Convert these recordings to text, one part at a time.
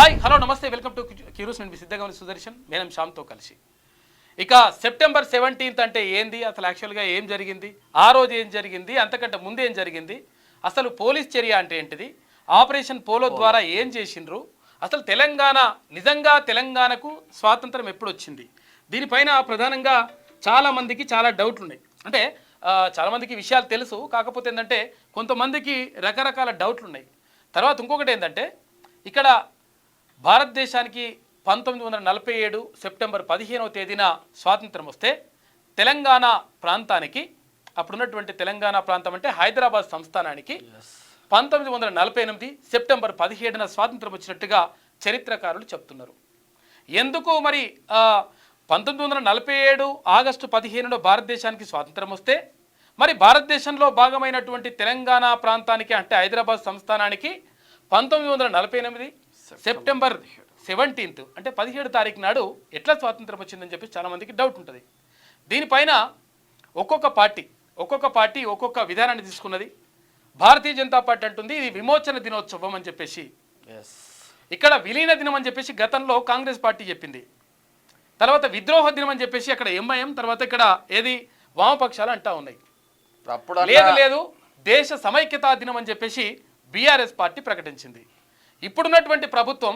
Hi hello నమస్తే welcome to క్యూరూస్. నేను సిద్ధంగా సుదర్శన్ మేనం శ్యామ్తో కలిసి. ఇక సెప్టెంబర్ 17 అంటే ఏంది, అసలు యాక్చువల్గా ఏం జరిగింది, ఆ రోజు ఏం జరిగింది, అంతకంటే ముందు ఏం జరిగింది, అసలు పోలీస్ చర్య అంటే ఏంటిది, ఆపరేషన్ పోలో ద్వారా ఏం చేసిండ్రు, అసలు తెలంగాణ నిజంగా తెలంగాణకు స్వాతంత్రం ఎప్పుడు వచ్చింది, దీనిపైన ప్రధానంగా చాలామందికి చాలా డౌట్లు ఉన్నాయి. అంటే చాలామందికి విషయాలు తెలుసు, కాకపోతే ఏంటంటే కొంతమందికి రకరకాల డౌట్లు ఉన్నాయి. తర్వాత ఇంకొకటి ఏంటంటే ఇక్కడ భారతదేశానికి 1947 సెప్టెంబర్ 15వ తేదీన స్వాతంత్రం వస్తే తెలంగాణ ప్రాంతానికి, అప్పుడున్నటువంటి తెలంగాణ ప్రాంతం అంటే హైదరాబాద్ సంస్థానానికి 1948 సెప్టెంబర్ 17న స్వాతంత్రం వచ్చినట్టుగా చరిత్రకారులు చెప్తున్నారు. ఎందుకు మరి 1947 ఆగస్టు 15న భారతదేశానికి స్వాతంత్రం వస్తే మరి భారతదేశంలో భాగమైనటువంటి తెలంగాణ ప్రాంతానికి అంటే హైదరాబాద్ సంస్థానానికి 1948 సెప్టెంబర్ 17 అంటే 17 తారీఖు నాడు ఎట్లా స్వాతంత్రం వచ్చిందని చెప్పి చాలామందికి డౌట్ ఉంటుంది. దీనిపైన ఒక్కొక్క పార్టీ ఒక్కొక్క విధానాన్ని తీసుకున్నది. భారతీయ జనతా పార్టీ అంటుంది ఇది విమోచన దినోత్సవం అని చెప్పేసి, ఇక్కడ విలీన దినం అని చెప్పేసి గతంలో కాంగ్రెస్ పార్టీ చెప్పింది. తర్వాత విద్రోహ దినం అని చెప్పేసి అక్కడ ఎంఐఎం, తర్వాత ఇక్కడ ఏది వామపక్షాలు అంటా ఉన్నాయి. లేదు దేశ సమైక్యతా దినం అని చెప్పేసి బీఆర్ఎస్ పార్టీ ప్రకటించింది. ఇప్పుడున్నటువంటి ప్రభుత్వం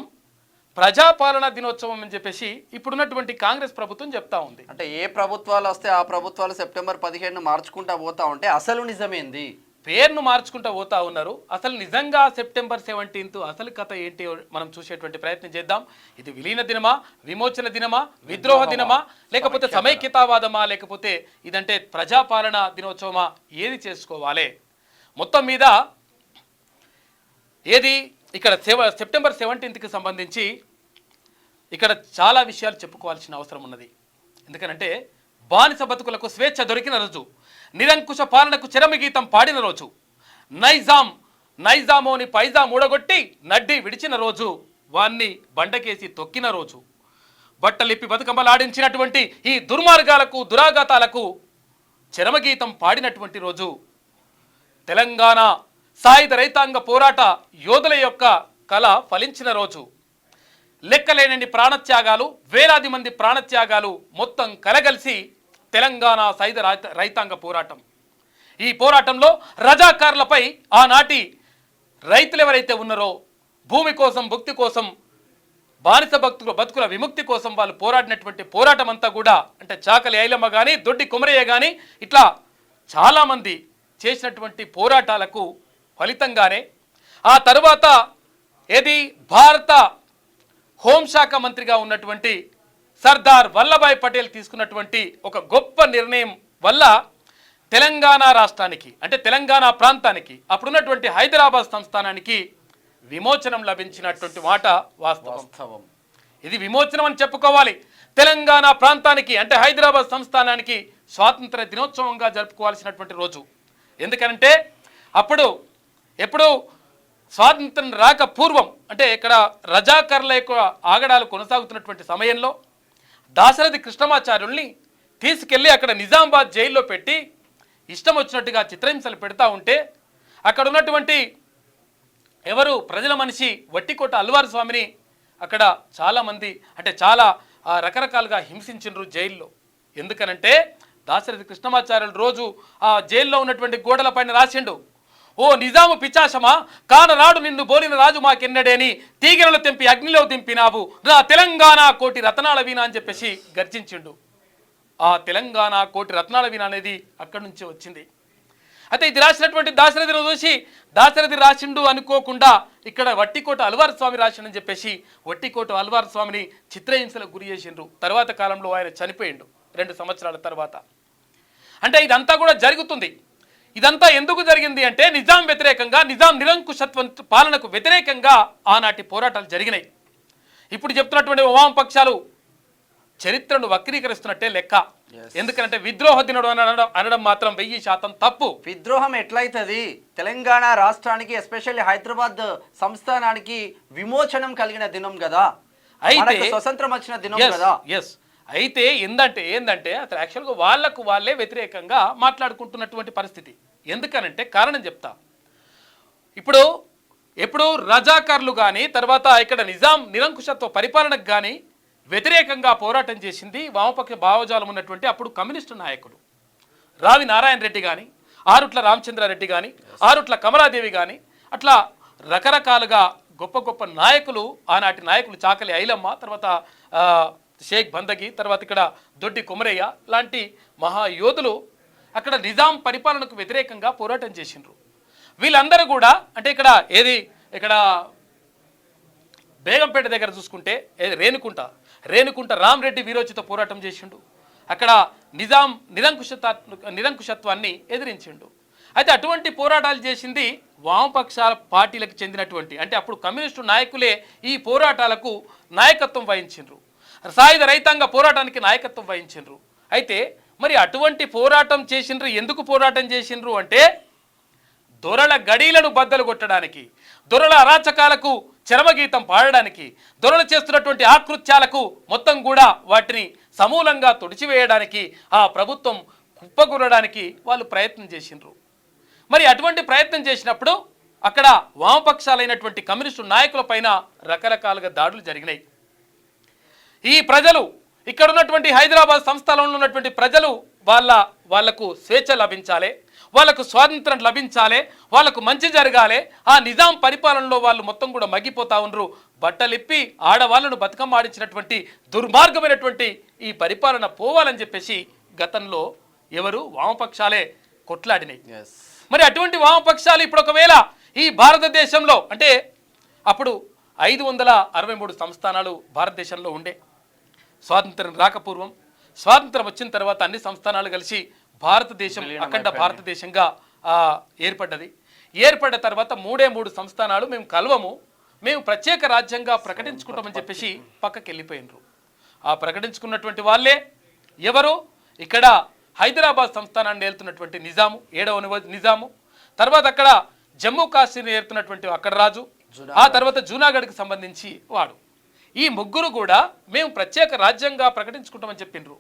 ప్రజాపాలన దినోత్సవం అని చెప్పేసి ఇప్పుడున్నటువంటి కాంగ్రెస్ ప్రభుత్వం చెప్తా ఉంది. అంటే ఏ ప్రభుత్వాలు వస్తే ఆ ప్రభుత్వాలు సెప్టెంబర్ 15 మార్చుకుంటా పోతా ఉంటే అసలు నిజమేంది, పేరును మార్చుకుంటా పోతా ఉన్నారు. అసలు నిజంగా సెప్టెంబర్ 17 అసలు కథ ఏంటి మనం చూసేటువంటి ప్రయత్నం చేద్దాం. ఇది విలీన దినమా, విమోచన దినమా, విద్రోహ దినమా, లేకపోతే సమైక్యతావాదమా, లేకపోతే ఇదంటే ప్రజాపాలన దినోత్సవమా, ఏది చేసుకోవాలి? మొత్తం మీద ఏది ఇక్కడ సెప్టెంబర్ 17కి సంబంధించి ఇక్కడ చాలా విషయాలు చెప్పుకోవాల్సిన అవసరం ఉన్నది. ఎందుకనంటే బానిస బతుకులకు స్వేచ్ఛ దొరికిన రోజు, నిరంకుశ పాలనకు చరమగీతం పాడిన రోజు, నైజామోని పైజా మూడగొట్టి నడ్డి విడిచిన రోజు, వాన్ని బండకేసి తొక్కిన రోజు, బట్టలిప్పి బతుకమ్మలాడించినటువంటి ఈ దుర్మార్గాలకు దురాఘాతాలకు చరమగీతం పాడినటువంటి రోజు, తెలంగాణ సాయుధ రైతాంగ పోరాట యోధుల యొక్క కళ ఫలించిన రోజు, లెక్కలేనన్ని ప్రాణత్యాగాలు, వేలాది మంది ప్రాణత్యాగాలు మొత్తం కలగలిసి తెలంగాణ సాయుధ రైతాంగ పోరాటం. ఈ పోరాటంలో రజాకారులపై ఆనాటి రైతులు ఎవరైతే ఉన్నారో భూమి కోసం, భుక్తి కోసం, బానిస బతుకుల విముక్తి కోసం వాళ్ళు పోరాడినటువంటి పోరాటం అంతా కూడా అంటే చాకలి ఐలమ్మ కానీ, దొడ్డి కుమరయ్య కానీ ఇట్లా చాలామంది చేసినటువంటి పోరాటాలకు ఫలితంగానే ఆ తరువాత ఏది భారత హోంశాఖ మంత్రిగా ఉన్నటువంటి సర్దార్ వల్లభాయ్ పటేల్ తీసుకున్నటువంటి ఒక గొప్ప నిర్ణయం వల్ల తెలంగాణ రాష్ట్రానికి అంటే తెలంగాణ ప్రాంతానికి అప్పుడున్నటువంటి హైదరాబాద్ సంస్థానానికి విమోచనం లభించినటువంటి మాట వాస్తవం. ఇది విమోచనం అని చెప్పుకోవాలి. తెలంగాణ ప్రాంతానికి అంటే హైదరాబాద్ సంస్థానానికి స్వాతంత్ర దినోత్సవంగా జరుపుకోవాల్సినటువంటి రోజు. ఎందుకంటే ఎప్పుడు స్వాతంత్రం రాక పూర్వం అంటే ఇక్కడ రజాకర్ల యొక్క ఆగడాలు కొనసాగుతున్నటువంటి సమయంలో దాశరథి కృష్ణమాచార్యుల్ని తీసుకెళ్ళి అక్కడ నిజామాబాద్ జైల్లో పెట్టి ఇష్టం వచ్చినట్టుగా చిత్రహింసలు పెడతా ఉంటే అక్కడ ఉన్నటువంటి ఎవరు ప్రజల మనిషి వట్టికోట అల్వార్ స్వామిని అక్కడ చాలామంది అంటే చాలా రకరకాలుగా హింసించిండ్రు జైల్లో. ఎందుకనంటే దాశరథి కృష్ణమాచార్యులు రోజు ఆ జైల్లో ఉన్నటువంటి గోడల పైన రాసిండు, ఓ నిజాము పిచాశమా కానరాడు నిన్ను బోలిన రాజు మాకెన్నడేని తీగెలను తెంపి అగ్నిలో దింపినావు నా తెలంగాణ కోటి రత్నాల వీణ అని చెప్పేసి గర్జించిండు. ఆ తెలంగాణ కోటి రత్నాల వీణ అనేది అక్కడి నుంచి వచ్చింది. అయితే ఇది రాసినటువంటి దాశరథిని చూసి దాశరథి రాసిండు అనుకోకుండా ఇక్కడ వట్టికోట అల్వార్ స్వామి రాసిండని చెప్పేసి వట్టికోట అల్వార్ స్వామిని చిత్రహింసలకు గురి చేసిండ్రు. తర్వాత కాలంలో ఆయన చనిపోయిండు 2 సంవత్సరాల తర్వాత. అంటే ఇదంతా కూడా జరుగుతుంది. ఇదంతా ఎందుకు జరిగింది అంటే నిజాం వ్యతిరేకంగా, నిజాం నిరంకుశత్వ పాలనకు వ్యతిరేకంగా ఆనాటి పోరాటాలు జరిగినాయి. ఇప్పుడు చెప్తున్నటువంటి వామపక్షాలు చరిత్రను వక్రీకరిస్తున్నట్టే లెక్క. ఎందుకంటే విద్రోహ దినుడు అనడం మాత్రం 1000% తప్పు. విద్రోహం ఎట్లయితది? తెలంగాణ రాష్ట్రానికి ఎస్పెషల్లీ హైదరాబాద్ సంస్థానానికి విమోచనం కలిగిన దినం కదా, అయితే స్వతంత్రం వచ్చిన దినం కదా. అయితే ఏందంటే అసలు యాక్చువల్గా వాళ్ళకు వాళ్ళే వ్యతిరేకంగా మాట్లాడుకుంటున్నటువంటి పరిస్థితి. ఎందుకనంటే కారణం చెప్తా. ఇప్పుడు ఎప్పుడు రజాకార్లు కానీ తర్వాత ఇక్కడ నిజాం నిరంకుశత్వ పరిపాలనకు కానీ వ్యతిరేకంగా పోరాటం చేసింది వామపక్ష భావజాలం ఉన్నటువంటి అప్పుడు కమ్యూనిస్టు నాయకులు. రావి నారాయణ రెడ్డి కానీ, ఆరుట్ల రామచంద్రారెడ్డి కానీ, ఆరుట్ల కమలాదేవి కానీ, అట్లా రకరకాలుగా గొప్ప గొప్ప నాయకులు, ఆనాటి నాయకులు చాకలి ఐలమ్మ, తర్వాత షేక్ బందగి, తర్వాత ఇక్కడ దొడ్డి కొమరయ్య లాంటి మహాయోధులు అక్కడ నిజాం పరిపాలనకు వ్యతిరేకంగా పోరాటం చేసిండ్రు. వీళ్ళందరూ కూడా అంటే ఇక్కడ బేగంపేట దగ్గర చూసుకుంటే రేణుకుంట రామరెడ్డి వీరోచిత పోరాటం చేసిండు. అక్కడ నిజాం నిరంకుశత్వాన్ని ఎదిరించిండు. అయితే అటువంటి పోరాటాలు చేసింది వామపక్షాల పార్టీలకు చెందినటువంటి అంటే అప్పుడు కమ్యూనిస్టు నాయకులే ఈ పోరాటాలకు నాయకత్వం వహించిండ్రు. సాయుధ రైతాంగ పోరాటానికి నాయకత్వం వహించిండ్రు. అయితే మరి అటువంటి పోరాటం చేసిండ్రు. ఎందుకు పోరాటం చేసిండ్రు అంటే దొరల గడీలను బద్దలు కొట్టడానికి, దొరల అరాచకాలకు చరమగీతం పాడడానికి, దొరలు చేస్తున్నటువంటి ఆకృత్యాలకు మొత్తం కూడా వాటిని సమూలంగా తుడిచివేయడానికి, ఆ ప్రభుత్వం కుప్పకూరడానికి వాళ్ళు ప్రయత్నం చేసిండ్రు. మరి అటువంటి ప్రయత్నం చేసినప్పుడు అక్కడ వామపక్షాలైనటువంటి కమ్యూనిస్టు నాయకుల పైన రకరకాలుగా దాడులు జరిగినాయి. ఈ ప్రజలు ఇక్కడ ఉన్నటువంటి హైదరాబాద్ సంస్థానంలో ఉన్నటువంటి ప్రజలు వాళ్లకు స్వేచ్ఛ లభించాలి, వాళ్ళకు స్వాతంత్రం లభించాలి, వాళ్ళకు మంచి జరగాలి. ఆ నిజాం పరిపాలనలో వాళ్ళు మొత్తం కూడా మగ్గిపోతా ఉన్నారు. బట్టలిప్పి ఆడవాళ్ళను బతుకమ్మ ఆడించినటువంటి దుర్మార్గమైనటువంటి ఈ పరిపాలన పోవాలని చెప్పేసి గతంలో వామపక్షాలే కొట్లాడినాయి. మరి అటువంటి వామపక్షాలు ఇప్పుడు ఒకవేళ ఈ భారతదేశంలో అంటే అప్పుడు 563 సంస్థానాలు భారతదేశంలో ఉండే. స్వాతంత్రం రాకపూర్వం, స్వాతంత్రం వచ్చిన తర్వాత అన్ని సంస్థానాలు కలిసి భారతదేశం అఖండ భారతదేశంగా ఏర్పడ్డది. ఏర్పడ్డ తర్వాత 3 సంస్థానాలు మేము కలవము, మేము ప్రత్యేక రాజ్యంగా ప్రకటించుకుంటామని చెప్పేసి పక్కకి వెళ్ళిపోయినరు. ఆ ప్రకటించుకున్నటువంటి వాళ్ళే ఇక్కడ హైదరాబాద్ సంస్థానాన్ని ఏలుతున్నటువంటి నిజాము, 7వ నిజాము, తర్వాత అక్కడ జమ్మూ కాశ్మీర్ ఏలుతున్నటువంటి అక్కడ రాజు, ఆ తర్వాత జూనాగఢ్కి సంబంధించి వాడు. ఈ ముగ్గురు కూడా మేము ప్రత్యేక రాజ్యంగా ప్రకటించుకుంటామని చెప్పిండ్రు.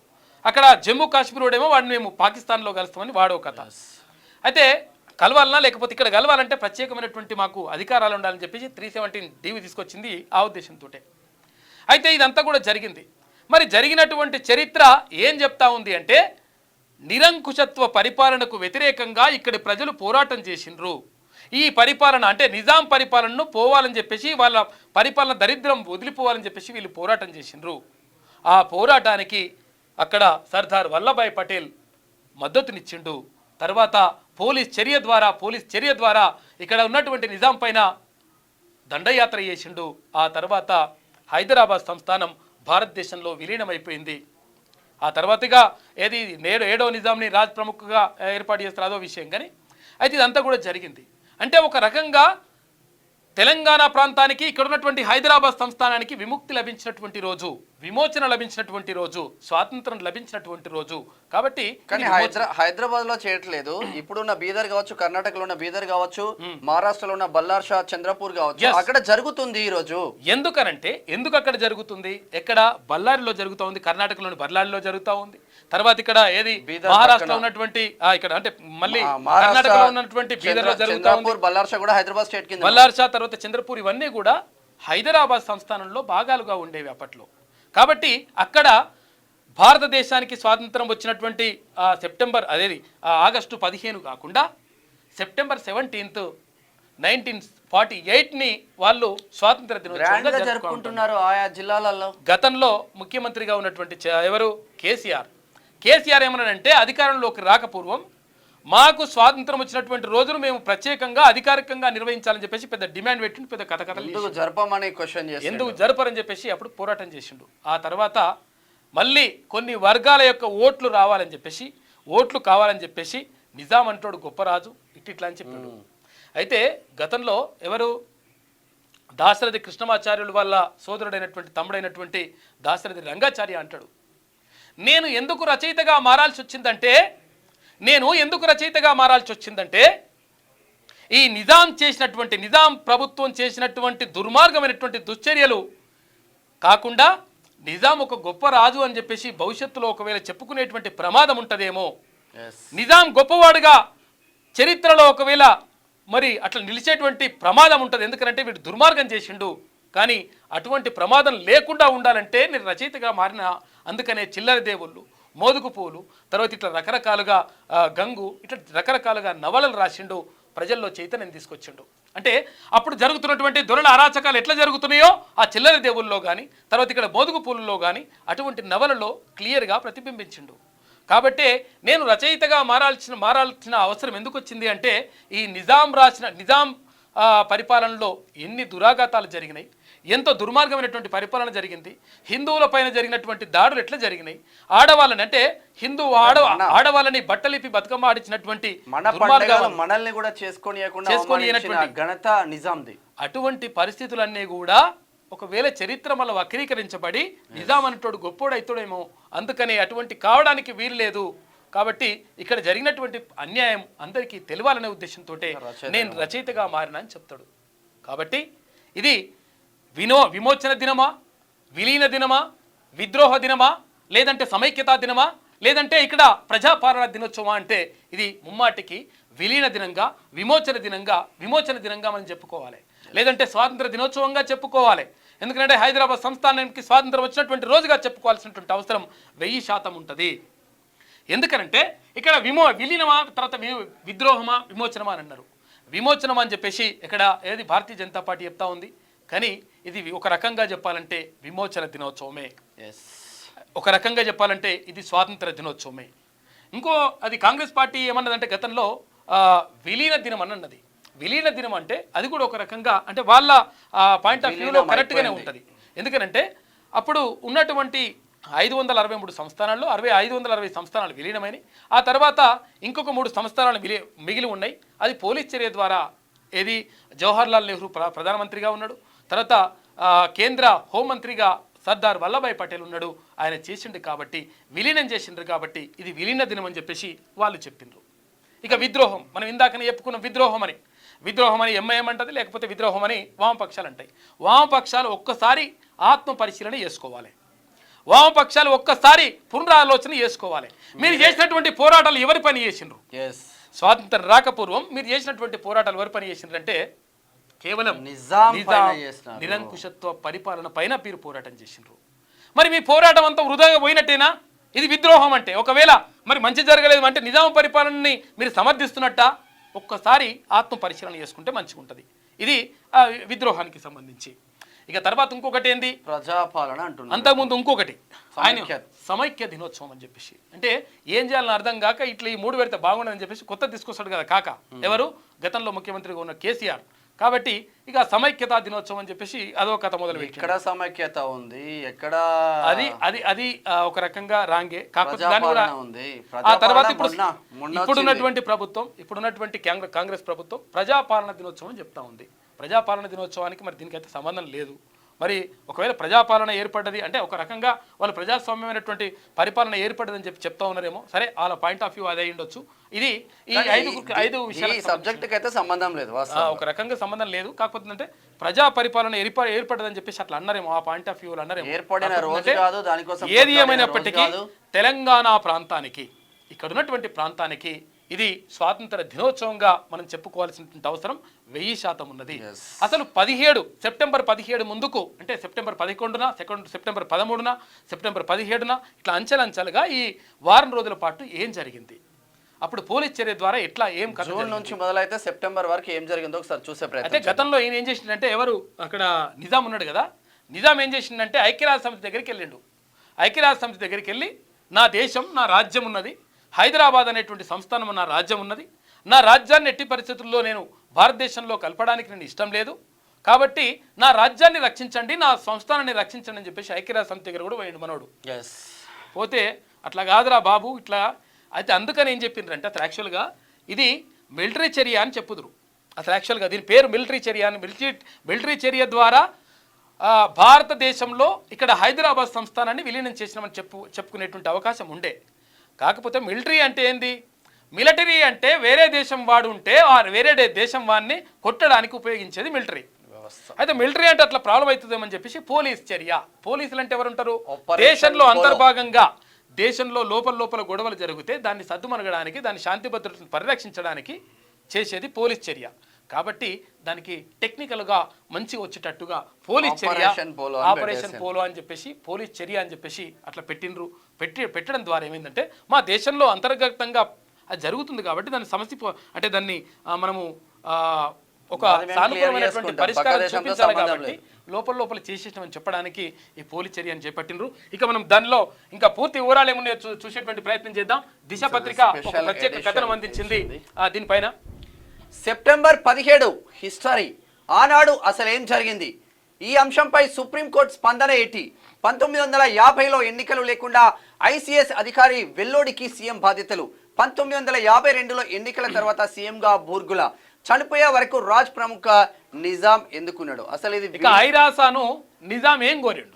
అక్కడ జమ్మూ కాశ్మీర్ వాడేమో వాడిని మేము పాకిస్తాన్లో కలుస్తామని వాడో కథ. అయితే కలవాలన్నా లేకపోతే ఇక్కడ కలవాలంటే ప్రత్యేకమైనటువంటి మాకు అధికారాలు ఉండాలని చెప్పేసి 317 DV తీసుకొచ్చింది ఆ ఉద్దేశంతో. అయితే ఇదంతా కూడా జరిగింది. మరి జరిగినటువంటి చరిత్ర ఏం చెప్తా ఉంది అంటే నిరంకుశత్వ పరిపాలనకు వ్యతిరేకంగా ఇక్కడి ప్రజలు పోరాటం చేసిండ్రు. ఈ పరిపాలన అంటే నిజాం పరిపాలనను పోవాలని చెప్పేసి వాళ్ళ పరిపాలన దరిద్రం వదిలిపోవాలని చెప్పేసి వీళ్ళు పోరాటం చేసిండ్రు. ఆ పోరాటానికి అక్కడ సర్దార్ వల్లభాయ్ పటేల్ మద్దతునిచ్చిండు. తర్వాత పోలీస్ చర్య ద్వారా ఇక్కడ ఉన్నటువంటి నిజాం పైన దండయాత్ర చేసిండు. ఆ తర్వాత హైదరాబాద్ సంస్థానం భారతదేశంలో విలీనమైపోయింది. ఆ తర్వాతగా 7వ నిజాంని రాజ్ ప్రముఖగా ఏర్పాటు చేస్తారు, అదో విషయం. కానీ అయితే ఇదంతా కూడా జరిగింది. అంటే ఒక రకంగా తెలంగాణ ప్రాంతానికి ఇక్కడ ఉన్నటువంటి హైదరాబాద్ సంస్థానానికి విముక్తి లభించినటువంటి రోజు, విమోచన లభించినటువంటి రోజు, స్వాతంత్రం లభించినటువంటి రోజు. కాబట్టి కానీ హైదరాబాద్ లో చేయట్లేదు. ఇప్పుడున్న బీదర్ కావచ్చు, కర్ణాటకలో ఉన్న బీదర్ కావచ్చు, మహారాష్ట్రలో ఉన్న బల్లార్ షా, చంద్రపూర్ కావచ్చు, అక్కడ జరుగుతుంది ఈ రోజు. ఎందుకు అక్కడ జరుగుతుంది? ఎక్కడ బళ్ళారిలో జరుగుతూ ఉంది, కర్ణాటకలోని బళ్ళారిలో జరుగుతూ ఉంది. తర్వాత ఇక్కడ మహారాష్ట్రలో ఉన్నటువంటి ఇక్కడ అంటే మళ్ళీ కర్ణాటకలో ఉన్నటువంటి బీదర్ లో జరుగుతూ ఉంది. బల్లార్ షా కూడా హైదరాబాద్ స్టేట్ కింద, బల్లార్ షా తర్వాత చంద్రపూర్ ఇవన్నీ కూడా హైదరాబాద్ సంస్థానంలో భాగాలుగా ఉండేవి అప్పట్లో. కాబట్టి అక్కడ భారతదేశానికి స్వాతంత్రం వచ్చినటువంటి ఆగస్టు 15 కాకుండా సెప్టెంబర్ 17, 1948ని వాళ్ళు స్వాతంత్ర దినోత్సవంగా జరుపుకుంటున్నారు ఆయా జిల్లాలలో. గతంలో ముఖ్యమంత్రిగా ఉన్నటువంటి కేసీఆర్ ఏమన్నాడంటే అధికారంలోకి రాకపూర్వం మాకు స్వాతంత్రం వచ్చినటువంటి రోజును మేము ప్రత్యేకంగా అధికారికంగా నిర్వహించాలని చెప్పేసి పెద్ద డిమాండ్ పెట్టిండు, పెద్ద కథకథలు. ఎందుకు జరపరని చెప్పేసి అప్పుడు పోరాటం చేసిండు. ఆ తర్వాత మళ్ళీ కొన్ని వర్గాల యొక్క ఓట్లు రావాలని చెప్పేసి, ఓట్లు కావాలని చెప్పేసి నిజాం అంటోడు గొప్ప రాజు ఇట్లా అని చెప్పాడు. అయితే గతంలో దాశరథి కృష్ణమాచార్యులు వాళ్ళ సోదరుడైనటువంటి తమ్ముడైనటువంటి దాశరథి రంగాచార్య అంటాడు, నేను ఎందుకు రచయితగా మారాల్సి వచ్చిందంటే ఈ నిజాం ప్రభుత్వం చేసినటువంటి దుర్మార్గమైనటువంటి దుశ్చర్యలు కాకుండా నిజాం ఒక గొప్ప రాజు అని చెప్పేసి భవిష్యత్తులో ఒకవేళ చెప్పుకునేటువంటి ప్రమాదం ఉంటుందేమో, నిజాం గొప్పవాడుగా చరిత్రలో ఒకవేళ మరి అట్లా నిలిచేటువంటి ప్రమాదం ఉంటుంది. ఎందుకంటే వీడు దుర్మార్గం చేసిండు. కానీ అటువంటి ప్రమాదం లేకుండా ఉండాలంటే నేను రచయితగా మారిన, అందుకనే చిల్లర దేవుళ్ళు, మోదుగు పూలు, తర్వాత ఇట్లా రకరకాలుగా గంగు, ఇట్లా రకరకాలుగా నవలలు రాసిండు, ప్రజల్లో చైతన్యం తీసుకొచ్చిండు. అంటే అప్పుడు జరుగుతున్నటువంటి దొరల అరాచకాలు ఎట్లా జరుగుతున్నాయో ఆ చిల్లర దేవుల్లో కానీ, తర్వాత ఇక్కడ మోదుగు పూలలో కానీ అటువంటి నవలలో క్లియర్గా ప్రతిబింబించిండు. కాబట్టి నేను రచయితగా మారాల్సిన అవసరం ఎందుకు వచ్చింది అంటే, ఈ నిజాం పరిపాలనలో ఎన్ని దురాఘాతాలు జరిగినాయి, ఎంతో దుర్మార్గమైనటువంటి పరిపాలన జరిగింది, హిందువుల పైన జరిగినటువంటి దాడులు ఎట్లా జరిగినాయి, ఆడవాళ్ళని అంటే ఆడవాళ్ళని బట్టలిపి బతుకమ్మ ఆడించినటువంటి మనల్ని కూడా చేసుకొని ఘనత నిజాంది. అటువంటి పరిస్థితులన్నీ కూడా ఒకవేళ చరిత్ర మళ్ళీ వక్రీకరించబడి నిజాం అనేటోడు గొప్పోడు అవుతాడేమో, అందుకని అటువంటి కావడానికి వీలు లేదు. కాబట్టి ఇక్కడ జరిగినటువంటి అన్యాయం అందరికీ తెలియాలనే ఉద్దేశంతో నేను రచయితగా మారినా అని చెప్తాడు. కాబట్టి ఇది విమోచన దినమా, విలీన దినమా, విద్రోహ దినమా, లేదంటే సమైక్యతా దినమా, లేదంటే ఇక్కడ ప్రజాపాలన దినోత్సవమా అంటే ఇది ముమ్మాటికి విలీన దినంగా, విమోచన దినంగా మనం చెప్పుకోవాలి, లేదంటే స్వాతంత్ర దినోత్సవంగా చెప్పుకోవాలి. ఎందుకంటే హైదరాబాద్ సంస్థానానికి స్వాతంత్రం వచ్చినటువంటి రోజుగా చెప్పుకోవాల్సినటువంటి అవసరం 1000% ఉంటుంది. ఎందుకనంటే ఇక్కడ విలీనమా, తర్వాత విద్రోహమా, విమోచనమా అని అన్నారు. విమోచనమా అని చెప్పేసి ఇక్కడ ఏది భారతీయ జనతా పార్టీ చెప్తా ఉంది. కానీ ఇది ఒక రకంగా చెప్పాలంటే విమోచన దినోత్సవమే, ఒక రకంగా చెప్పాలంటే ఇది స్వాతంత్ర దినోత్సవమే. ఇంకో అది కాంగ్రెస్ పార్టీ ఏమన్నదంటే గతంలో విలీన దినం అన్నది. విలీన దినం అంటే అది కూడా ఒక రకంగా అంటే వాళ్ళ పాయింట్ ఆఫ్ వ్యూలో కరెక్ట్గానే ఉంటుంది. ఎందుకనంటే అప్పుడు ఉన్నటువంటి 563 సంస్థానాల్లో 560 సంస్థానాలు విలీనమైనవి. ఆ తర్వాత ఇంకొక 3 సంస్థానాలు మిగిలి ఉన్నాయి. అది పోలీస్ చర్య ద్వారా ఏది జవహర్లాల్ నెహ్రూ ప్రధానమంత్రిగా ఉన్నాడు, తర్వాత కేంద్ర హోంమంత్రిగా సర్దార్ వల్లభాయ్ పటేల్ ఉన్నాడు, ఆయన చేసిండు కాబట్టి విలీనం చేసిండ్రు. కాబట్టి ఇది విలీన దినం అని చెప్పేసి వాళ్ళు చెప్పిండ్రు. ఇక విద్రోహం, మనం ఇందాకనే చెప్పుకున్న విద్రోహం అని ఎంఐఎం అంటది, లేకపోతే విద్రోహం అని వామపక్షాలు అంటాయి. వామపక్షాలు ఒక్కసారి ఆత్మ పరిశీలన చేసుకోవాలి, వామపక్షాలు ఒక్కసారి పునరాలోచన చేసుకోవాలి. మీరు చేసినటువంటి పోరాటాలు ఎవరి పని చేసిండ్రు? స్వాతంత్రం రాకపూర్వం మీరు చేసినటువంటి పోరాటాలు ఎవరి పని చేసిండ్రు అంటే కేవలం నిరంకుశత్వ పరిపాలన పైన మీరు పోరాటం చేసిండ్రు. మరి మీ పోరాటం అంతా వృధాగా పోయినట్టేనా? ఇది విద్రోహం అంటే. ఒకవేళ మరి మంచి జరగలేదు అంటే నిజాం పరిపాలనని మీరు సమర్థిస్తున్నట్ట? ఒక్కసారి ఆత్మ పరిశీలన చేసుకుంటే మంచిగా ఉంటుంది. ఇది విద్రోహానికి సంబంధించి. ఇక తర్వాత ఇంకొకటి ఏంది, ప్రజాపాలన అంటున్నారు. అంతకుముందు ఇంకొకటి ఆయన సమైక్య దినోత్సవం అని చెప్పేసి, అంటే ఏం చేయాలని అర్థం కాక ఇట్లా ఈ 3 పెడితే బాగుండదని చెప్పేసి కొత్త తీసుకొస్తాడు కదా కాక, ఎవరు గతంలో ముఖ్యమంత్రిగా ఉన్న కేసీఆర్. కాబట్టి ఇక సమైక్యతా దినోత్సవం అని చెప్పేసి అదో కథ మొదలు పెట్టి ఎక్కడ సమైక్యత ఉంది, ఎక్కడ అది ఒక రకంగా రాంగే. కాకపోతే దాని కూడా ఆ తర్వాత ఇప్పుడున్నటువంటి ప్రభుత్వం, ఇప్పుడున్నటువంటి కాంగ్రెస్ ప్రభుత్వం ప్రజాపాలన దినోత్సవం అని చెప్తా ఉంది. ప్రజాపాలన దినోత్సవానికి మరి దీనికైతే సంబంధం లేదు. మరి ఒకవేళ ప్రజాపాలన ఏర్పడ్డది అంటే ఒక రకంగా వాళ్ళు ప్రజాస్వామ్యమైనటువంటి పరిపాలన ఏర్పడ్డదని చెప్తా ఉన్నారేమో. సరే, వాళ్ళ పాయింట్ ఆఫ్ వ్యూ అదే ఉండొచ్చు. ఇది ఈ 5 విషయాల సబ్జెక్ట్ అయితే సంబంధం లేదు, ఒక రకంగా సంబంధం లేదు. కాకపోతే అంటే ప్రజా పరిపాలన ఏర్పడ్డదని చెప్పేసి అట్లా అన్నారేమో, ఆ పాయింట్ ఆఫ్ వ్యూలో అన్నారేమో. ఏది ఏమైనప్పటికీ తెలంగాణ ప్రాంతానికి, ఇక్కడ ఉన్నటువంటి ప్రాంతానికి ఇది స్వాతంత్ర దినోత్సవంగా మనం చెప్పుకోవాల్సినటువంటి అవసరం 1000% ఉన్నది. అసలు సెప్టెంబర్ 17 ముందుకు అంటే సెప్టెంబర్ 11న, సెప్టెంబర్ 13న, సెప్టెంబర్ 17న ఇట్లా అంచెలంచెలుగా ఈ వారం రోజుల పాటు ఏం జరిగింది, అప్పుడు పోలీస్ చర్య ద్వారా ఎట్లా ఏం జూన్ నుంచి మొదలైతే సెప్టెంబర్ వరకు ఏం జరిగిందో ఒకసారి చూసే ప్రయత్నం. అయితే గతంలో ఈయన ఏం చేసిండంటే, ఎవరు అక్కడ నిజాం ఉన్నాడు కదా, నిజాం ఏం చేసిండంటే ఐక్యరాజ్య సమితి దగ్గరికి వెళ్ళిండు. ఐక్యరాజ్య సమితి దగ్గరికి వెళ్ళి నా దేశం, నా రాజ్యం ఉన్నది, హైదరాబాద్ అనేటువంటి సంస్థానం నా రాజ్యం ఉన్నది, నా రాజ్యాన్ని ఎట్టి పరిస్థితుల్లో నేను భారతదేశంలో కలపడానికి నేను ఇష్టం లేదు, కాబట్టి నా రాజ్యాన్ని రక్షించండి, నా సంస్థానాన్ని రక్షించండి అని చెప్పేసి ఐక్యరాజ్య సమితి దగ్గర కూడా పోయిండు మనోడు. పోతే అట్లా కాదురా బాబు ఇట్లా అయితే అందుకని ఏం చెప్పిండ్రంటే అసలు యాక్చువల్గా ఇది మిలిటరీ చర్య అని చెప్పుదురు. అసలు యాక్చువల్గా దీని పేరు మిలిటరీ చర్య అని, మిలిటరీ చర్య ద్వారా భారతదేశంలో ఇక్కడ హైదరాబాద్ సంస్థానాన్ని విలీనం చేసినామని చెప్పుకునేటువంటి అవకాశం ఉండే. కాకపోతే మిలిటరీ అంటే ఏంది, మిలిటరీ అంటే వేరే దేశం వాడు ఉంటే వేరే దేశం వాడిని కొట్టడానికి ఉపయోగించేది మిలిటరీ. అయితే మిలిటరీ అంటే అట్లా ప్రాబ్లం అవుతుందేమని చెప్పేసి పోలీస్ చర్య. పోలీసులు అంటే ఎవరు ఉంటారు, దేశంలో అంతర్భాగంగా దేశంలో లోపల గొడవలు జరిగితే దాన్ని సద్దుమనగడానికి, దాన్ని శాంతి భద్రతను పరిరక్షించడానికి చేసేది పోలీస్ చర్య. కాబట్టి దానికి టెక్నికల్గా మంచిగా వచ్చేటట్టుగా పోలీస్ చర్య ఆపరేషన్ పోలో అని ఆపరేషన్ పోలో అని చెప్పేసి పోలీస్ చర్య అని చెప్పేసి అట్లా పెట్టడం ద్వారా ఏమైందంటే మా దేశంలో అంతర్గతంగా అది జరుగుతుంది కాబట్టి దాని సమస్య అంటే దాన్ని మనము ఒక సానుకూలమైనటువంటి పరిష్కారం చూపించాలి కాబట్టి లోపల చేసేసామని చెప్పడానికి ఈ పోలీస్ చర్య అని చేపట్టినరు. ఇక మనం దానిలో ఇంకా పూర్తి వివరాలు ఏమున్నాయో చూసేటువంటి ప్రయత్నం చేద్దాం. దిశ పత్రిక ఒక ప్రత్యేక కథనం అందించింది దీనిపైన. సెప్టెంబర్ 17 హిస్టరీ, ఆనాడు అసలు ఏం జరిగింది, ఈ అంశంపై సుప్రీంకోర్టు స్పందన ఏంటి, 1950లో ఎన్నికలు లేకుండా ఐసీఎస్ అధికారి వెల్లోడికి సీఎం బాధ్యతలు, 1952లో ఎన్నికల తర్వాత సీఎంగా బూర్గుల, చనిపోయే వరకు రాజ్ ప్రముఖ నిజాం ఎందుకున్నాడు, అసలు ఇది ఐరాసాను నిజాం ఏం కోరిండు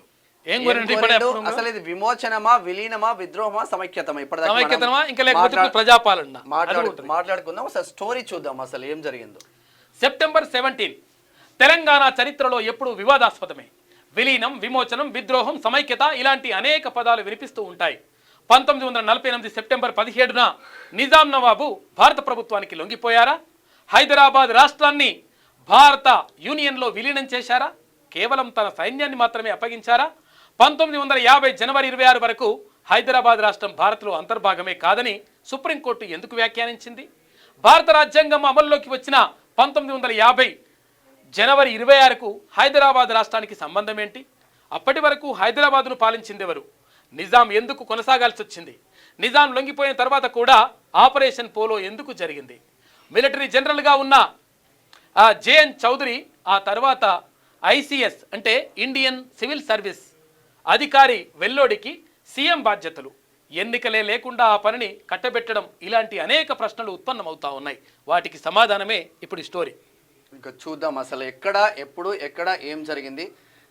అసలు ఇది విమోచనమా, విలీనమా, విద్రోహమా, సమైక్యతమా, ప్రజాపాలన మాట్లాడుకుందాం. అసలు స్టోరీ చూద్దాం అసలు ఏం జరిగిందో. సెప్టెంబర్ 17 తెలంగాణ చరిత్రలో ఎప్పుడు వివాదాస్పదమే. విలీనం, విమోచనం, విద్రోహం, సమైక్యత ఇలాంటి అనేక పదాలు వినిపిస్తూ ఉంటాయి. 1948 సెప్టెంబర్ 17న నిజాం నవాబు భారత ప్రభుత్వానికి లొంగిపోయారా? హైదరాబాద్ రాష్ట్రాన్ని భారత యూనియన్లో విలీనం చేశారా? కేవలం తన సైన్యాన్ని మాత్రమే అప్పగించారా? 1950 జనవరి 26 వరకు హైదరాబాద్ రాష్ట్రం భారత్లో అంతర్భాగమే కాదని సుప్రీంకోర్టు ఎందుకు వ్యాఖ్యానించింది? భారత రాజ్యాంగం అమల్లోకి వచ్చిన 1950 జనవరి 26కు హైదరాబాద్ రాష్ట్రానికి సంబంధం ఏంటి? అప్పటి వరకు హైదరాబాద్ను పాలించిందెవరు? నిజాం ఎందుకు కొనసాగాల్సి వచ్చింది? నిజాం లొంగిపోయిన తర్వాత కూడా ఆపరేషన్ పోలో ఎందుకు జరిగింది? మిలిటరీ జనరల్గా ఉన్న జేఎన్ చౌదరి ఆ తర్వాత ఐసీఎస్ అంటే ఇండియన్ సివిల్ సర్వీస్ అధికారి వెల్లోడికి సీఎం బాధ్యతలు, ఎన్నికలే లేకుండా ఆ పనిని కట్టబెట్టడం, ఇలాంటి అనేక ప్రశ్నలు ఉత్పన్నమవుతా ఉన్నాయి. వాటికి సమాధానమే ఇప్పుడు స్టోరీ. ఇంకా చూద్దాం అసలు ఎక్కడ, ఎప్పుడు, ఎక్కడ ఏం జరిగింది.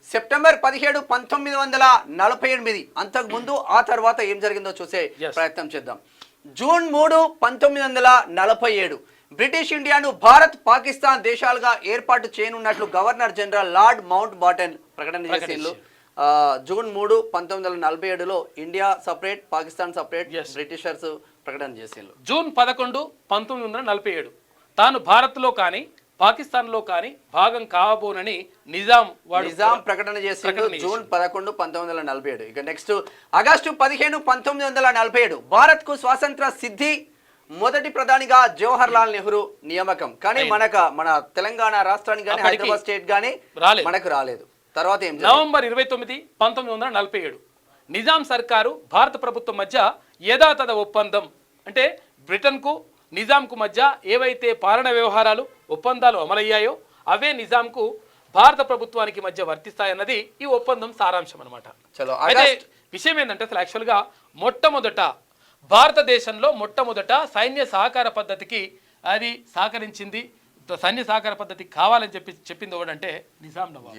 సెప్టెంబర్ 17 1948, అంతకుముందు ఆ తర్వాత ఏం జరిగిందో చూసే ప్రయత్నం చేద్దాం. జూన్ 3 1947 బ్రిటిష్ ఇండియాను భారత్, పాకిస్తాన్ దేశాలుగా ఏర్పాటు చేయనున్నట్లు governor general Lord Mountbatten ప్రకటన చేసిండ్రు. జూన్ 3 1947లో India separate, Pakistan separate, Britishers ప్రకటన చేసిండ్రు. జూన్ 11 1947 తాను భారత్లో కానీ పాకిస్తాన్లో కానీ భాగం కాబోనని నిజాం ప్రకటన చేసిండు. జూన్ 11 1947. ఇక నెక్స్ట్ ఆగస్టు 15 1947 భారత్ కు స్వాతంత్ర సిద్ధి, మొదటి ప్రధానిగా జవహర్ లాల్ నెహ్రూ నియామకం. కానీ మన తెలంగాణ రాష్ట్రానికి కానీ హైదరాబాద్ స్టేట్ కానీ మనకు రాలేదు. తర్వాత ఏం నవంబర్ 29 1947 నిజాం సర్కారు భారత ప్రభుత్వం మధ్య యథాతథ ఒప్పందం, అంటే బ్రిటన్కు నిజాంకు మధ్య ఏవైతే పాలన వ్యవహారాలు ఒప్పందాలు అమలయ్యాయో అవే నిజాంకు భారత ప్రభుత్వానికి మధ్య వర్తిస్తాయన్నది ఈ ఒప్పందం సారాంశం అనమాట. అయితే విషయం ఏంటంటే అసలు యాక్చువల్గా భారతదేశంలో మొట్టమొదట సైన్య సహకార పద్ధతికి అది సహకరించింది, సైన్య సహకార పద్ధతి కావాలని చెప్పింది ఒకటంటే నిజాం నవాబ్.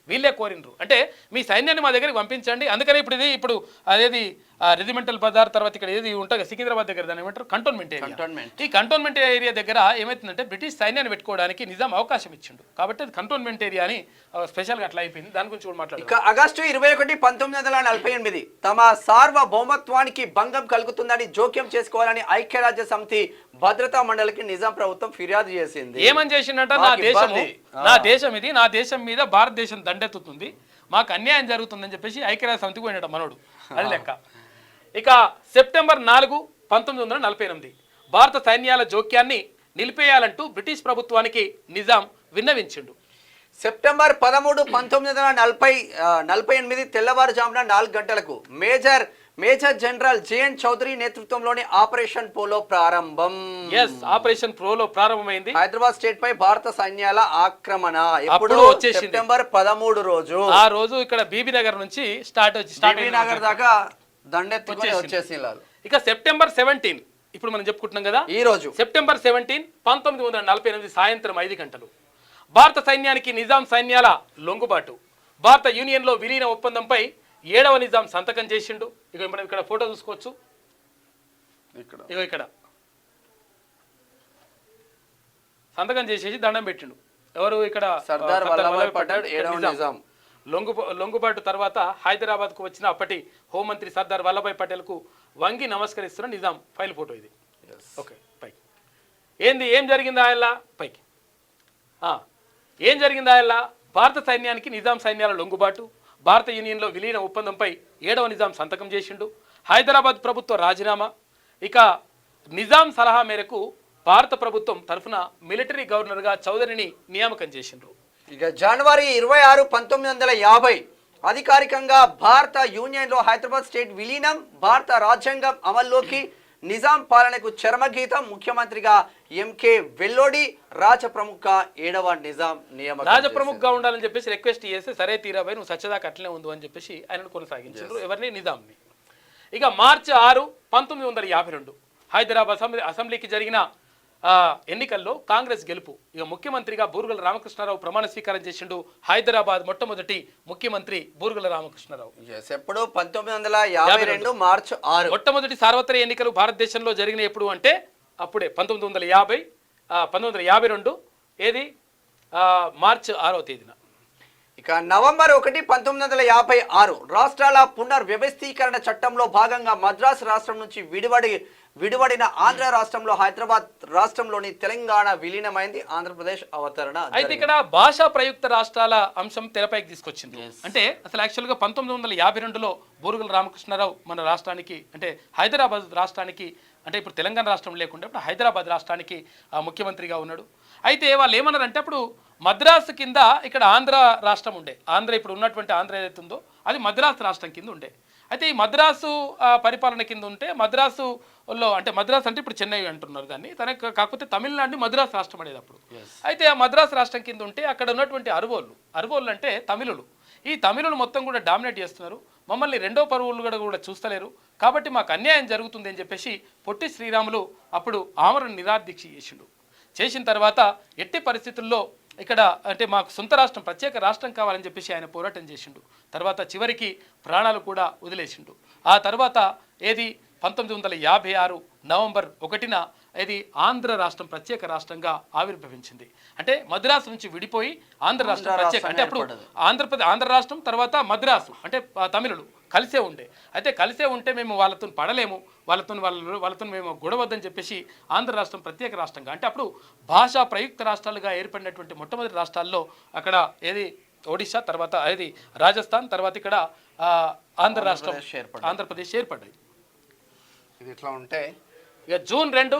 వీళ్ళే కోరినరు, అంటే మీ సైన్యాన్ని మా దగ్గరికి పంపించండి. అందుకని ఇప్పుడు అదేది రెజిమెంటల్ బజార్ తర్వాత ఇక్కడ ఏది ఉంటుంది సికింద్రాబాద్ దగ్గర దాన్ని ఏమంటారు కంటోన్మెంట్ ఏరియా. ఈ కంటోన్మెంట్ ఏరియా దగ్గర ఏమైతుందంటే బ్రిటిష్ సైన్యాన్ని పెట్టుకోవడానికి నిజాం అవకాశం ఇచ్చిండు. కాబట్టి అది కంటోన్మెంట్ ఏరియా అని స్పెషల్గా అట్లా అయిపోయింది. దాని గురించి కూడా మాట్లాడారు. ఆగస్టు 21 1948 తమ సార్వభౌమత్వానికి భంగం కలుగుతుందని జోక్యం చేసుకోవాలని ఐక్యరాజ్య సమితి భద్రతా మండలికి నిజాం ప్రభుత్వం ఫిర్యాదు చేసింది. ఏమని చేసిందంట, నా దేశం మీద భారతదేశం దండెత్తుతుంది, మాకు అన్యాయం జరుగుతుందని చెప్పేసి ఐక్యరాజ్య సమితికి పోయినట్టు మనోడు. అది లెక్క. ఇక సెప్టెంబర్ 4 1948 భారత సైన్యాల జోక్యాన్ని నిలిపేయాలంటూ బ్రిటిష్ ప్రభుత్వానికి నిజాం విన్నవించిండు. సెప్టెంబర్ 13 1948 తెల్లవారుజామున 4 గంటలకు మేజర్ జనరల్ జేఎన్ చౌదరి నేతృత్వంలోని ఆపరేషన్ పోలో ప్రారంభం. ఆపరేషన్ పోలో ప్రారంభమైంది. హైదరాబాద్ స్టేట్ పై భారత సైన్యాల ఆక్రమణ ఎప్పుడు వచ్చేసింది? సెప్టెంబర్ 13 రోజు. ఆ రోజు ఇక్కడ బీబీ నగర్ నుంచి స్టార్ట్ నగర్ దాకా దండెత్తుకొని వచ్చేసింది. ఇక సెప్టెంబర్ 17 ఇప్పుడు మనం చెప్పుకుంటున్నాం కదా, ఈ రోజు సెప్టెంబర్ 17 1948 సాయంత్రం 5 గంటలు భారత సైన్యానికి నిజాం సైన్యాల లొంగుబాటు, భారత యూనియన్లో విలీన ఒప్పందంపై 7వ నిజాం సంతకం చేసిండు. ఇక మనం ఇక్కడ ఫోటో చూసుకోవచ్చు. ఇక్కడ సంతకం చేసేసి దండం పెట్టిండు. ఎవరు ఇక్కడ? సర్దార్ వల్లభాయ్ పటేల్ 7వ నిజాం. లొంగుబాటు తర్వాత హైదరాబాద్కు వచ్చిన అప్పటి హోంమంత్రి సర్దార్ వల్లభాయ్ పటేల్కు వంగి నమస్కరిస్తున్న నిజాం ఫైల్ ఫోటో ఇది. ఓకే, పైకి ఏం జరిగింది ఆయన పైకి ఆ, ఏం జరిగిందా ఇలా భారత సైన్యానికి నిజాం సైన్యాల లొంగుబాటు, భారత యూనియన్లో విలీన ఒప్పందంపై 7వ నిజాం సంతకం చేసిండు, హైదరాబాద్ ప్రభుత్వ రాజీనామా, ఇక నిజాం సలహా మేరకు భారత ప్రభుత్వం తరఫున మిలిటరీ గవర్నర్గా చౌదరిని నియామకం చేసిండ్రు. ఇక జనవరి 26, 1950 అధికారికంగా భారత యూనియన్లో హైదరాబాద్ స్టేట్ విలీనం, భారత రాజ్యాంగం అమల్లోకి, నిజాం పాలనకు చరమగీతం, ముఖ్యమంత్రిగా ఎంకే వెల్లోడి, రాజప్రముఖ 7వ నిజాం నియామకం. రాజప్రముఖగా ఉండాలని చెప్పేసి రిక్వెస్ట్ చేస్తే సరే తీరాబాయి నువ్వు సత్యదాకా అట్లనే ఉండు అని చెప్పేసి ఆయనను కొనసాగించారు. ఎవరిని? నిజాంని. ఇక మార్చి 6, 1952 హైదరాబాద్ అసెంబ్లీకి జరిగిన ఎన్నికల్లో కాంగ్రెస్ గెలుపు. ఇక ముఖ్యమంత్రిగా బూరుగుల రామకృష్ణారావు ప్రమాణ స్వీకారం చేసిండు. హైదరాబాద్ మొట్టమొదటి ముఖ్యమంత్రి బూరుగుల రామకృష్ణారావు. ఎప్పుడు? 1952 మార్చి 6. మొట్టమొదటి సార్వత్రిక ఎన్నికలు భారతదేశంలో జరిగిన ఎప్పుడు అంటే అప్పుడే 1952 ఏది మార్చి 6వ తేదీన. ఇక నవంబర్ 1, 1956 రాష్ట్రాల పునర్వ్యవస్థీకరణ చట్టంలో భాగంగా మద్రాసు రాష్ట్రం నుంచి విడివడిన ఆంధ్ర రాష్ట్రంలో హైదరాబాద్ రాష్ట్రంలోని తెలంగాణ విలీనమైంది. ఆంధ్రప్రదేశ్ అవతరణ. అయితే ఇక్కడ భాషా ప్రయుక్త రాష్ట్రాల అంశం తెరపైకి తీసుకొచ్చింది. అంటే అసలు యాక్చువల్గా 1952లో బూరుగుల రామకృష్ణారావు మన రాష్ట్రానికి అంటే హైదరాబాద్ రాష్ట్రానికి అంటే ఇప్పుడు తెలంగాణ రాష్ట్రం లేకుండా ఇప్పుడు హైదరాబాద్ రాష్ట్రానికి ముఖ్యమంత్రిగా ఉన్నాడు. అయితే వాళ్ళు ఏమన్నారంటే అప్పుడు మద్రాసు కింద ఇక్కడ ఆంధ్ర రాష్ట్రం ఉండే, ఆంధ్ర ఇప్పుడు ఉన్నటువంటి ఆంధ్ర ఏదైతే ఉందో అది మద్రాసు రాష్ట్రం కింద ఉండే. అయితే ఈ మద్రాసు పరిపాలన కింద ఉంటే మద్రాసులో అంటే మద్రాసు అంటే ఇప్పుడు చెన్నై అంటున్నారు దాన్ని, తనకు కాకపోతే తమిళనాడు మద్రాసు రాష్ట్రం అనేది అప్పుడు. అయితే ఆ మద్రాసు రాష్ట్రం కింద ఉంటే అక్కడ ఉన్నటువంటి అరువోళ్ళు అంటే తమిళులు, ఈ తమిళులు మొత్తం కూడా డామినేట్ చేస్తున్నారు, మమ్మల్ని రెండో పరువులు కూడా చూస్తలేరు, కాబట్టి మాకు అన్యాయం జరుగుతుంది అని చెప్పేసి పొట్టి శ్రీరాములు అప్పుడు ఆమరణ నిరాదీక్ష చేసిన తర్వాత ఎట్టి పరిస్థితుల్లో ఇక్కడ అంటే మాకు సొంత రాష్ట్రం ప్రత్యేక రాష్ట్రం కావాలని చెప్పేసి ఆయన పోరాటం చేసిండు. తర్వాత చివరికి ప్రాణాలు కూడా వదిలేసిండు. ఆ తర్వాత ఏది 1956 నవంబర్ 1న ఇది ఆంధ్ర రాష్ట్రం ప్రత్యేక రాష్ట్రంగా ఆవిర్భవించింది. అంటే మద్రాసు నుంచి విడిపోయి ఆంధ్ర రాష్ట్రం ప్రత్యేక అంటే అప్పుడు ఆంధ్ర రాష్ట్రం తర్వాత మద్రాసు అంటే తమిళులు కలిసే ఉండే. అయితే కలిసే ఉంటే మేము వాళ్ళతో పడలేము, వాళ్ళతో మేము గొడవద్దని చెప్పేసి ఆంధ్ర రాష్ట్రం ప్రత్యేక రాష్ట్రంగా అంటే అప్పుడు భాషా ప్రయుక్త రాష్ట్రాలుగా ఏర్పడినటువంటి మొట్టమొదటి రాష్ట్రాల్లో అక్కడ ఏది ఒడిశా, తర్వాత ఏది రాజస్థాన్, తర్వాత ఇక్కడ ఆంధ్ర రాష్ట్రం ఆంధ్రప్రదేశ్ ఏర్పడ్డాయి. ఇది ఇట్లా ఉంటే ఇక జూన్ 2,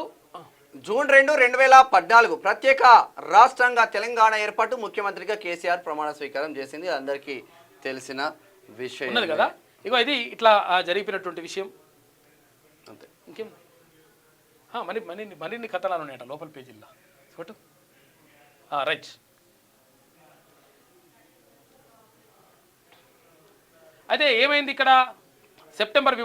2014 ప్రత్యేక రాష్ట్రంగా తెలంగాణ ఏర్పాటు, ముఖ్యమంత్రిగా కేసీఆర్ ప్రమాణ స్వీకారం చేసింది. అందరికీ తెలిసిన విషయం ఉన్నది కదా. ఇగో ఇది ఇట్లా జరిగిపోయినటువంటి విషయం. అంతే, ఇంకేం మరిన్ని కథనాలు ఉన్నాయట లోపల పేజీల్లో ఫోటో. రైట్. అయితే ఏమైంది ఇక్కడ సెప్టెంబర్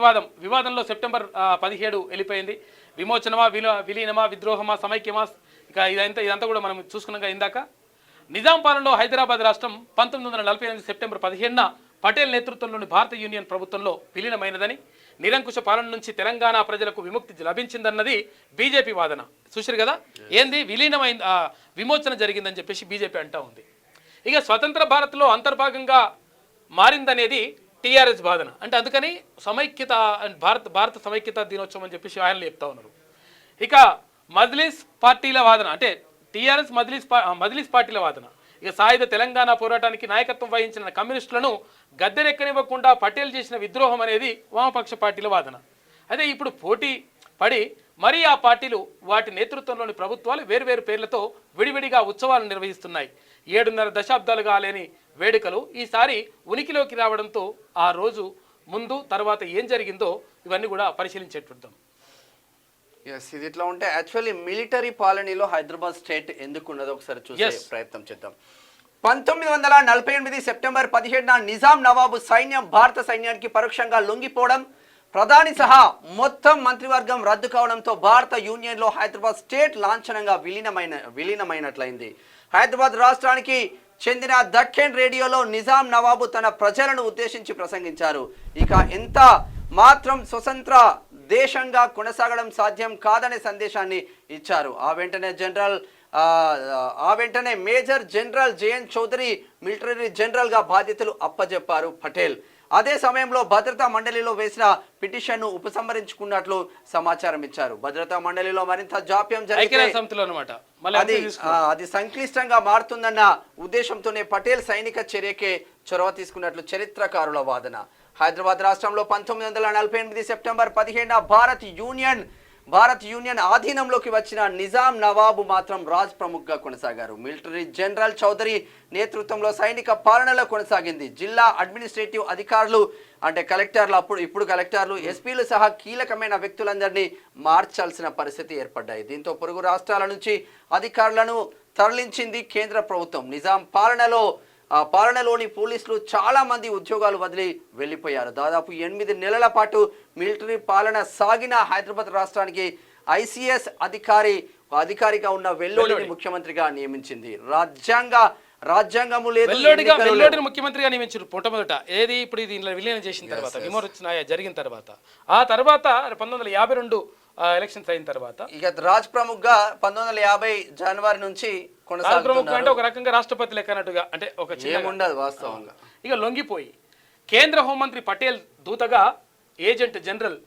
వివాదంలో సెప్టెంబర్ 17 వెళ్ళిపోయింది. విమోచనమా, విలీనమా, విద్రోహమా, సమైక్యమా, ఇక ఇదంతా కూడా మనం చూసుకున్నాక ఇందాక. నిజాం పాలనలో హైదరాబాద్ రాష్ట్రం 1948 సెప్టెంబర్ 15న పటేల్ నేతృత్వంలోని భారత యూనియన్ ప్రభుత్వంలో విలీనమైనదని, నిరంకుశ పాలన నుంచి తెలంగాణ ప్రజలకు విముక్తి లభించిందన్నది బీజేపీ వాదన. చూసారు కదా ఏంది విలీనమైంది, విమోచన జరిగిందని చెప్పేసి బీజేపీ అంటా ఉంది. ఇక స్వతంత్ర భారత్లో అంతర్భాగంగా మారిందనేది టీఆర్ఎస్ వాదన. అంటే అందుకని సమైక్యత భారత సమైక్యత దినోత్సవం అని చెప్పేసి ఆయన చెప్తా ఉన్నారు. ఇక మజ్లిస్ పార్టీల వాదన అంటే టీఆర్ఎస్ మజ్లిస్ పార్టీల వాదన. ఇక సాయుధ తెలంగాణ పోరాటానికి నాయకత్వం వహించిన కమ్యూనిస్టులను గద్దెనెక్కనివ్వకుండా పటేల్ చేసిన విద్రోహం అనేది వామపక్ష పార్టీల వాదన. అదే ఇప్పుడు పోటీ పడి మరీ ఆ పార్టీలు వాటి నేతృత్వంలోని ప్రభుత్వాలు వేరువేరు పేర్లతో విడివిడిగా ఉత్సవాలు నిర్వహిస్తున్నాయి. 7.5 దశాబ్దాలుగా లేని వేడుకలు ఈసారి ఉనికిలోకి రావడంతో ఆ రోజు ముందు తర్వాత ఏం జరిగిందో ఇవన్నీ కూడా పరిశీలించేట్టుద్దాం. ఇది ఇట్లా ఉంటే యాక్చువల్లీ మిలిటరీ పాలనీలో హైదరాబాద్ స్టేట్ ఎందుకు ఉన్నదో ఒకసారి చూసే ప్రయత్నం చేద్దాం. 1948 సెప్టెంబర్ 17న నిజాం నవాబు సైన్యం భారత సైన్యానికి పరోక్షంగా లొంగిపోవడం, ప్రధాని సహా మొత్తం మంత్రివర్గం రద్దు కావడంతో భారత యూనియన్లో హైదరాబాద్ స్టేట్ లాంఛనంగా విలీనమైనట్లయింది. హైదరాబాద్ రాష్ట్రానికి చెందిన దక్కన్ రేడియోలో నిజాం నవాబు తన ప్రజలను ఉద్దేశించి ప్రసంగించారు. ఇక ఎంత మాత్రం స్వతంత్ర దేశంగా కొనసాగడం సాధ్యం కాదనే సందేశాన్ని ఇచ్చారు. ఆ వెంటనే major general J N Chaudhary military జనరల్గా బాధ్యతలు అప్పజెప్పారు పటేల్. అదే సమయంలో భద్రతా మండలిలో వేసిన పిటిషన్ను ఉపసంహరించుకున్నట్లు సమాచారం ఇచ్చారు. భద్రతా మండలిలో మరింత జాప్యం జరిగితే అది సంక్లిష్టంగా మారుతుందన్న ఉద్దేశంతోనే పటేల్ సైనిక చర్యకే చొరవ తీసుకున్నట్లు చరిత్రకారుల వాదన. హైదరాబాద్ రాష్ట్రంలో 1948 సెప్టెంబర్ 17న భారత్ యూనియన్ ఆధీనంలోకి వచ్చిన నిజాం నవాబు మాత్రం రాజ్ ప్రముఖ్ గా కొనసాగారు. మిలిటరీ జనరల్ చౌదరి నేతృత్వంలో సైనిక పాలనలో కొనసాగింది. జిల్లా అడ్మినిస్ట్రేటివ్ అధికారులు అంటే కలెక్టర్లు ఇప్పుడు కలెక్టర్లు ఎస్పీలు సహా కీలకమైన వ్యక్తులందరినీ మార్చాల్సిన పరిస్థితి ఏర్పడ్డాయి. దీంతో పొరుగు రాష్ట్రాల నుంచి అధికారులను తరలించింది కేంద్ర ప్రభుత్వం. నిజాం పాలనలోని పోలీసులు చాలా మంది ఉద్యోగాలు వదిలి వెళ్ళిపోయారు. దాదాపు 8 నెలల పాటు మిలిటరీ పాలన సాగిన హైదరాబాద్ రాష్ట్రానికి ఐసీఎస్ అధికారిగా ఉన్న వెల్లోడిని ముఖ్యమంత్రిగా నియమించింది. రాజ్యాంగము లేదు, వెల్లోడిని ముఖ్యమంత్రిగా నియమించారు మొట్టమొదట. ఏది ఇప్పుడు ఇది విలీనం చేసిన తర్వాత విమోచన జరిగిన తర్వాత ఆ తర్వాత 1952 ఎలక్షన్స్ అయిన తర్వాత ఇక రాజ్ ప్రముఖ్ గా 1950 జనవరి నుంచి అంటే ఒక రకంగా రాష్ట్రపతి లెక్కనట్టుగా అంటే ఒక ఉండదు వాస్తవంగా. ఇక లొంగిపోయి కేంద్ర హోంమంత్రి పటేల్ దూతగా ఏజెంట్ జనరల్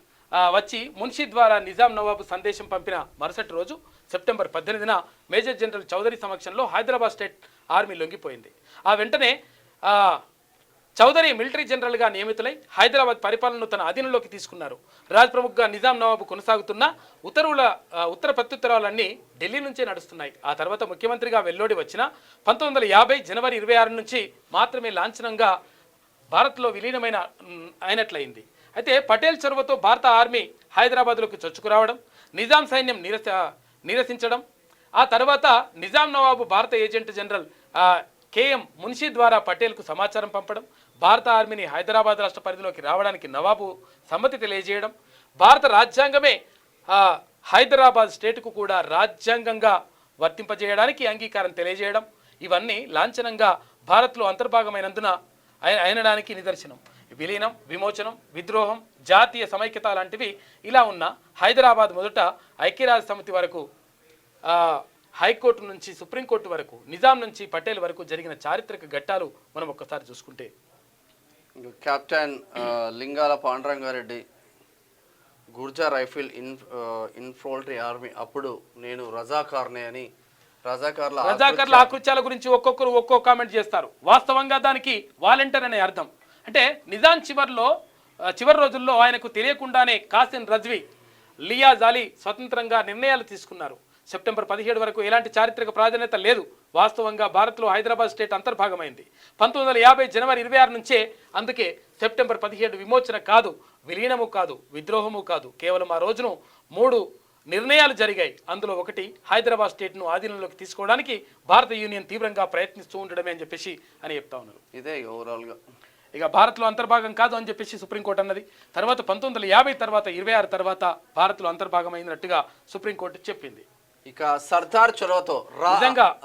వచ్చి మున్షీ ద్వారా నిజాం నవాబు సందేశం పంపిన మరుసటి రోజు సెప్టెంబర్ 18న మేజర్ జనరల్ చౌదరి సమక్షంలో హైదరాబాద్ స్టేట్ ఆర్మీ లొంగిపోయింది. ఆ వెంటనే చౌదరి మిలిటరీ జనరల్గా నియమితులై హైదరాబాద్ పరిపాలనను తన అధీనంలోకి తీసుకున్నారు. రాజ్ ప్రముఖ్గా నిజాం నవాబు కొనసాగుతున్న ఉత్తర ప్రత్యుత్తరాలన్నీ ఢిల్లీ నుంచే నడుస్తున్నాయి. ఆ తర్వాత ముఖ్యమంత్రిగా వెల్లోడి వచ్చిన 1950 జనవరి 26 నుంచి మాత్రమే లాంఛనంగా భారత్లో విలీనమైన అయినట్లయింది. అయితే పటేల్ చొరవతో భారత ఆర్మీ హైదరాబాద్లోకి చొచ్చుకురావడం, నిజాం సైన్యం నిరసించడం, ఆ తర్వాత నిజాం నవాబు భారత ఏజెంట్ జనరల్ కేఎం మున్షీ ద్వారా పటేల్కు సమాచారం పంపడం, భారత ఆర్మీని హైదరాబాద్ రాష్ట్ర పరిధిలోకి రావడానికి నవాబు సమ్మతి తెలియజేయడం, భారత రాజ్యాంగమే హైదరాబాద్ స్టేట్కు కూడా రాజ్యాంగంగా వర్తింపజేయడానికి అంగీకారం తెలియజేయడం, ఇవన్నీ లాంఛనంగా భారత్లో అంతర్భాగమైనందున అయినడానికి నిదర్శనం. విలీనం, విమోచనం, విద్రోహం, జాతీయ సమైక్యత లాంటివి ఇలా ఉన్న హైదరాబాద్ మొదట ఐక్యరాజ్య సమితి వరకు, హైకోర్టు నుంచి సుప్రీంకోర్టు వరకు, నిజాం నుంచి పటేల్ వరకు జరిగిన చారిత్రక ఘట్టాలు మనం ఒక్కసారి చూసుకుంటే కెప్టెన్ లింగాల పాండురంగారెడ్డి గుర్జా రైఫిల్ ఇన్ఫోల్ట్రీ ఆర్మీ అప్పుడు నేను రజాకార్నే అని రజాకర్ల ఆకృత్యాల గురించి ఒక్కొక్కరు ఒక్కో కామెంట్ చేస్తారు. వాస్తవంగా దానికి వాలంటీర్ అనే అర్థం. అంటే నిజాం చివరి రోజుల్లో ఆయనకు తెలియకుండానే కాసిం రజ్వీ, లియాజ్ అలీ స్వతంత్రంగా నిర్ణయాలు తీసుకున్నారు. సెప్టెంబర్ 17 వరకు ఎలాంటి చారిత్రక ప్రాధాన్యత లేదు. వాస్తవంగా భారత్లో హైదరాబాద్ స్టేట్ అంతర్భాగమైంది 1950 జనవరి 26 నుంచే. అందుకే సెప్టెంబర్ 17 విమోచన కాదు, విలీనము కాదు, విద్రోహము కాదు, కేవలం ఆ రోజును 3 నిర్ణయాలు జరిగాయి. అందులో ఒకటి హైదరాబాద్ స్టేట్ను ఆధీనంలోకి తీసుకోవడానికి భారత యూనియన్ తీవ్రంగా ప్రయత్నిస్తూ ఉండడమే అని చెప్పేసి అని చెప్తా ఉన్నారు. ఇదే ఓవరాల్గా ఇక భారత్లో అంతర్భాగం కాదు అని చెప్పేసి సుప్రీంకోర్టు అన్నది. తర్వాత 1950 తర్వాత 26 తర్వాత భారత్లో అంతర్భాగమైనట్టుగా సుప్రీంకోర్టు చెప్పింది. ఇక సర్దార్ చొరవతో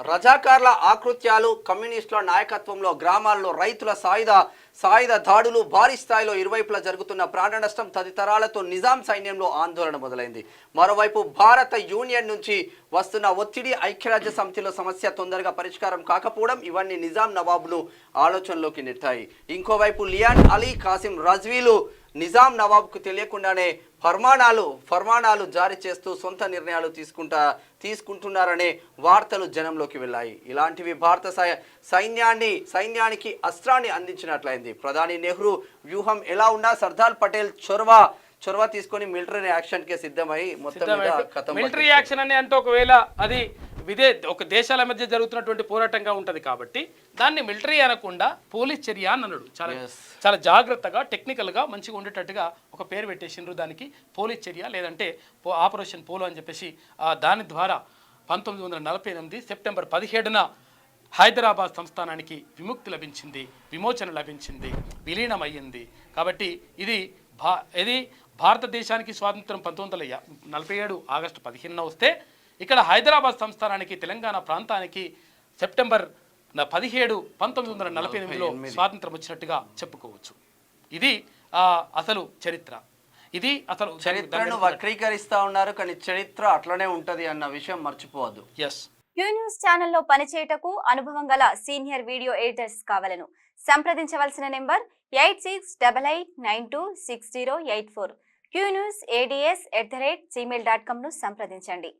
రజాకార్ల ఆకృత్యాలు, కమ్యూనిస్టుల నాయకత్వంలో గ్రామాల్లో రైతుల సాయుధ దాడులు, భారీ స్థాయిలో ఇరువైపులా జరుగుతున్న ప్రాణ నష్టం తదితరాలతో నిజాం సైన్యంలో ఆందోళన మొదలైంది. మరోవైపు భారత యూనియన్ నుంచి వస్తున్న ఒత్తిడి, ఐక్యరాజ్య సమితిలో సమస్య తొందరగా పరిష్కారం కాకపోవడం ఇవన్నీ నిజాం నవాబును ఆలోచనలోకి నెట్టాయి. ఇంకోవైపు లియాన్ అలీ, కాసిం రజ్వీలు నిజాం నవాబ్కు తెలియకుండానే ఫర్మానాలు జారీ చేస్తూ సొంత నిర్ణయాలు తీసుకుంటున్నారనే వార్తలు జనంలోకి వెళ్ళాయి. ఇలాంటివి భారత సైన్యానికి అస్త్రాన్ని అందించినట్లయింది. ప్రధాని నెహ్రూ వ్యూహం ఎలా ఉన్నా సర్దార్ పటేల్ చొరవ తీసుకొని మిలిటరీ యాక్షన్ కి సిద్ధమై మొత్తం మిలిటరీ యాక్షన్ అని అంటే ఒకవేళ అది ఒక దేశాల మధ్య జరుగుతున్నటువంటి పోరాటంగా ఉంటది కాబట్టి దాన్ని మిలిటరీ అనకుండా పోలీస్ చర్య అని అన్నాడు. చాలా జాగ్రత్తగా టెక్నికల్ గా మంచిగా ఉండేటట్టుగా ఒక పేరు పెట్టేసిండ్రు దానికి, పోలీస్ చర్య లేదంటే ఆపరేషన్ పోలో అని చెప్పేసి. దాని ద్వారా 1948 సెప్టెంబర్ 17న హైదరాబాద్ సంస్థానానికి విముక్తి లభించింది, విమోచన లభించింది, విలీనం అయ్యింది. కాబట్టి ఇది భారతదేశానికి స్వాతంత్రం 1947 ఆగస్టు 15న వస్తే ఇక్కడ హైదరాబాద్ సంస్థానానికి, తెలంగాణ ప్రాంతానికి సెప్టెంబర్ 17 1948లో స్వాతంత్రం వచ్చినట్టుగా చెప్పుకోవచ్చు. ఇది అసలు చరిత్ర. ఇది అసలు చరిత్రను వక్రీకరిస్తా ఉన్నారు, కానీ చరిత్ర అట్లనే ఉంటది అన్న విషయం మర్చిపోవద్దు. క్యూ న్యూస్ ఛానల్లో పనిచేయటకు అనుభవం గల సీనియర్ వీడియో ఎడిటర్స్ కావాలను సంప్రదించవలసిన నెంబర్ 8688926084 qnewsads@gmail.com ను సంప్రదించండి.